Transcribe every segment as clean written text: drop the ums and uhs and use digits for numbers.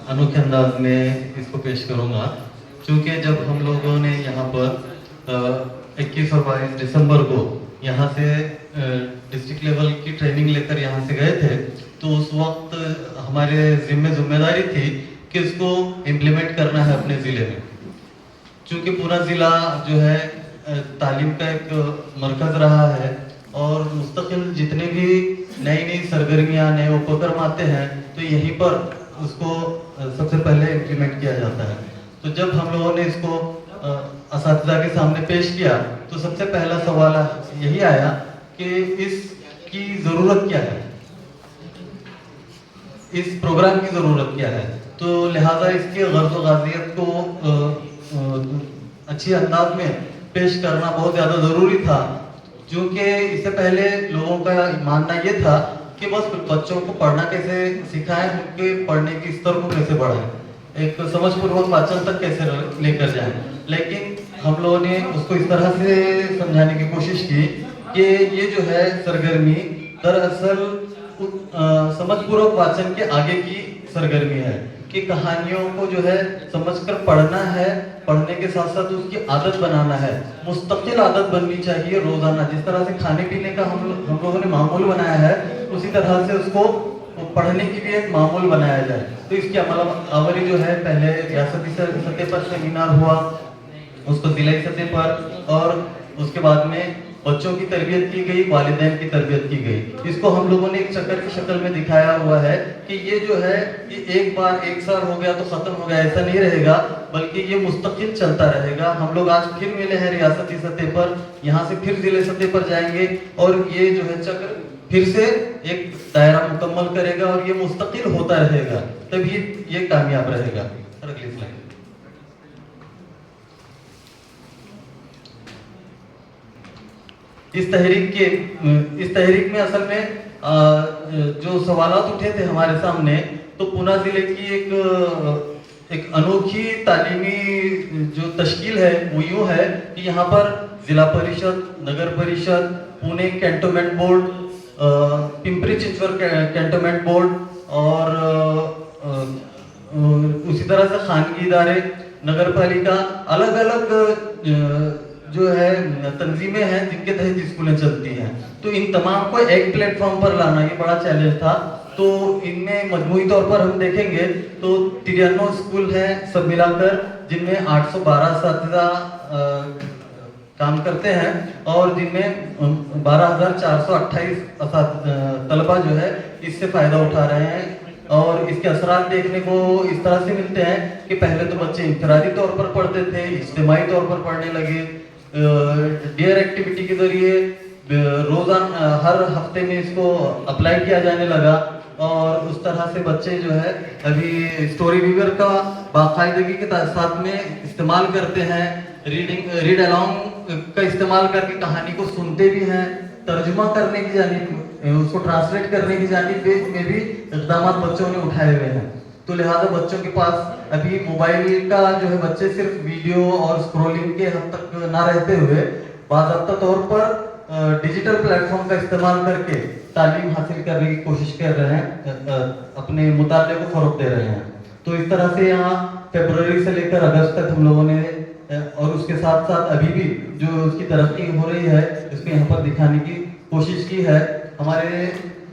अनोखे अंदाज में इसको पेश करूंगा, क्योंकि जब हम लोगों ने यहाँ पर 21 और 22 दिसंबर को यहाँ से डिस्ट्रिक्ट लेवल की ट्रेनिंग लेकर यहाँ से गए थे, तो उस वक्त हमारे जिम्मेदारी थी कि इसको इम्प्लीमेंट करना है अपने ज़िले में। चूँकि पूरा ज़िला जो है तालीम का एक मरकज़ रहा है और मुस्तकिल जितने भी नई नई सरगर्मियाँ, नए उपक्रम आते हैं, तो यहीं पर उसको सबसे पहले इम्प्लीमेंट किया जाता है। तो जब हम लोगों ने इसको असातिज़ा के सामने पेश किया, तो सबसे पहला सवाल यही आया कि इसकी ज़रूरत क्या है, इस प्रोग्राम की ज़रूरत क्या है। तो लिहाजा इसकी गर्ज़ व गाज़ियत को अच्छी अंदाज में पेश करना बहुत ज़्यादा ज़रूरी था, क्योंकि इससे पहले लोगों का मानना ये था कि बस बच्चों को पढ़ना कैसे सिखाएं, उनके पढ़ने के स्तर को कैसे बढ़ाएं, एक समझपूर्वक वाचन तक कैसे लेकर जाएं। लेकिन हम लोगों ने उसको इस तरह से समझाने की कोशिश की कि ये जो है सरगर्मी दरअसल समझपूर्वक वाचन के आगे की सरगर्मी है, कि कहानियों को जो है समझकर पढ़ना है, पढ़ने के साथ साथ उसकी आदत बनाना है, मुस्तकिल आदत बननी चाहिए रोजाना। जिस तरह से खाने पीने का हम लोगों ने मामूल बनाया है, उसी तरह से उसको पढ़ने की भी एक मामूल बनाया जाए। तो इसकी अमल आवरी जो है पहले रियासती सतह पर सेमिनार हुआ, उसको जिलाई सतह पर, और उसके बाद में बच्चों की तरबियत की गई, वालिदैन की तरबियत की गई। इसको हम लोगों ने एक चक्कर की शक्ल में दिखाया हुआ है कि ये जो है ये एक बार एक साल हो गया तो खत्म हो गया, ऐसा नहीं रहेगा, बल्कि ये मुस्तकिल चलता रहेगा। हम लोग आज फिर मिले हैं रियासती सतह पर, यहाँ से फिर जिले सतह पर जाएंगे और ये जो है चक्र फिर से एक दायरा मुकम्मल करेगा और ये मुस्तकिल होता रहेगा, तभी ये कामयाब रहेगा। अगली स्लाइड। इस तहरीक में असल में जो सवालात उठे थे हमारे सामने, तो पूना जिले की एक अनोखी तालीमी जो तश्कील है वो यूँ है कि यहाँ पर जिला परिषद, नगर परिषद, Pune cantonment board, Pimpri Chinchwad cantonment board और उसी तरह से खानगी इदारे, नगर पालिका, अलग अलग जो है तंजीमें हैं जिनके तहत स्कूलें चलती हैं। तो इन तमाम को एक प्लेटफॉर्म पर लाना ये बड़ा चैलेंज था। तो इनमें मजमूई तौर पर हम देखेंगे तो 93 स्कूल हैं सब मिलाकर, जिनमें 812 असातिज़ा काम करते हैं और जिनमें 12,428 तलबा जो है इससे फ़ायदा उठा रहे हैं। और इसके असरात देखने को इस तरह से मिलते हैं कि पहले तो बच्चे इंफरादी तौर पर पढ़ते थे, इज्तिमाई तौर पर पढ़ने लगे, डेयर एक्टिविटी के जरिए रोज़ाना हर हफ्ते में इसको अप्लाई किया जाने लगा, और उस तरह से बच्चे जो है अभी स्टोरी वीवर का बाकायदगी के साथ में इस्तेमाल करते हैं, रीड अलॉन्ग का इस्तेमाल करके कहानी को सुनते भी हैं, तर्जुमा करने की जानिब, उसको ट्रांसलेट करने की जानिब में भी इक़दाम बच्चों ने उठाए हुए हैं। तो लिहाजा बच्चों के पास अभी मोबाइल का जो है बच्चे सिर्फ वीडियो और स्क्रॉलिंग के हद तक ना रहते हुए बाज़ाब्ता तौर पर डिजिटल प्लेटफॉर्म का इस्तेमाल करके तालीम हासिल करने की कोशिश कर रहे हैं, अपने मुताले को फ़रोग़ दे रहे हैं। तो इस तरह से यहाँ फरवरी से लेकर अगस्त तक हम लोगों ने और उसके साथ साथ अभी भी जो उसकी तरक्की हो रही है इसको यहाँ पर दिखाने की कोशिश की है। हमारे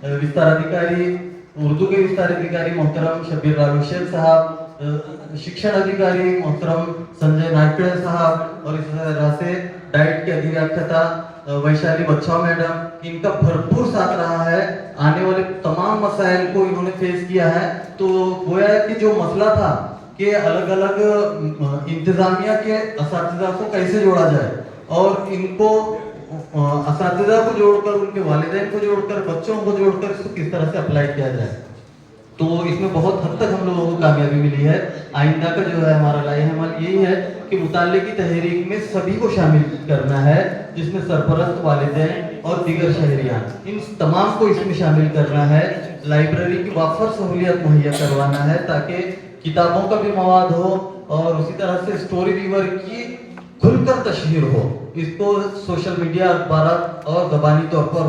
विस्ताराधिकारी, उर्दू के विस्ताराधिकारी मोहतरम शब्बीर रालू शेख साहब, शिक्षण अधिकारी मोहतरम संजय नायकड़े साहब, और इस तरह से डाइट के अधिव्याख्याता वैशाली बच्चाव मैडम, इनका भरपूर साथ रहा है। आने वाले तमाम मसाइल को इन्होंने फेस किया है। तो गोया कि जो मसला था कि अलग अलग इंतजामिया के असातिज़ा को कैसे जोड़ा जाए और इनको असातिज़ा को जोड़कर, उनके वालिदैन को जोड़कर, बच्चों को जोड़कर इसको किस तरह से अप्लाई किया जाए, तो इसमें बहुत हद तक हम लोगों को कामयाबी मिली है। आइंदा का जो है हमारा लाइहमल यही है कि मुताल्ले की तहरीक में सभी को शामिल करना है, जिसमें सरपरस्त, वालिदैन और दीगर शहरियान, इन तमाम को इसमें शामिल करना है। लाइब्रेरी की वाफर सहूलियत मुहैया करवाना है ताकि किताबों का भी मवाद हो और उसी तरह से स्टोरी वीवर की खुलकर तशहीर हो। इसको सोशल मीडिया, अखबार और ज़बानी तौर पर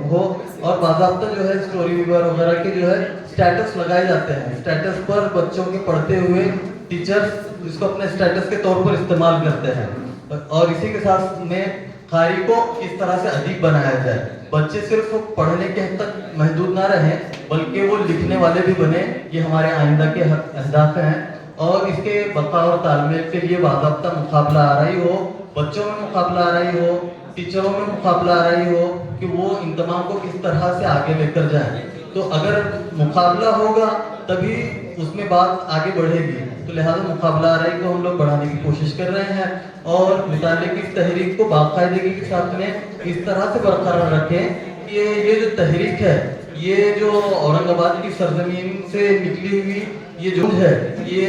हो और बाकायदा जो है स्टोरी वीवर वगैरह के जो है स्टेटस लगाए जाते हैं। स्टेटस पर बच्चों के पढ़ते हुए टीचर्स इसको अपने स्टेटस के तौर पर इस्तेमाल करते हैं। और इसी के साथ में कारी को किस तरह से अधिक बनाया जाए, बच्चे सिर्फ पढ़ने के हद तक महदूद ना रहें बल्कि वो लिखने वाले भी बने, ये हमारे आइंदा के अहदाफ हैं। और इसके बका और तालमेल के लिए बाकायदा मुकाबला आ रही हो, बच्चों में मुकाबला आ रही हो, टीचरों में मुकाबला आ रही हो कि वो इन तमाम को किस तरह से आगे लेकर जाएं। तो अगर मुकाबला होगा तभी उसमें बात आगे बढ़ेगी, तो लिहाजा मुकाबला आ रही को हम लोग बढ़ाने की कोशिश कर रहे हैं और मुतालिक इस तहरीक को बाकायदगी के साथ में इस तरह से बरकरार रखें कि ये जो तहरीक है, ये जो औरंगाबाद की सरजमीन से निकली हुई ये जो है, ये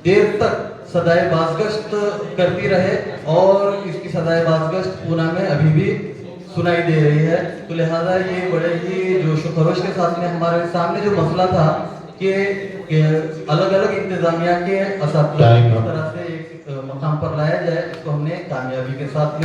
देर तक सदाए बाज़गश्त करती रहे और इसकी सदाए बाज़गश्त पूना में अभी भी सुनाई दे रही है। तो लिहाजा ये बड़े ही जोश व खरोश के साथ में हमारे सामने जो मसला था कि अलग अलग इंतजामिया के असातिज़ा इस तरह से एक मकाम पर लाया जाए, इसको हमने कामयाबी के साथ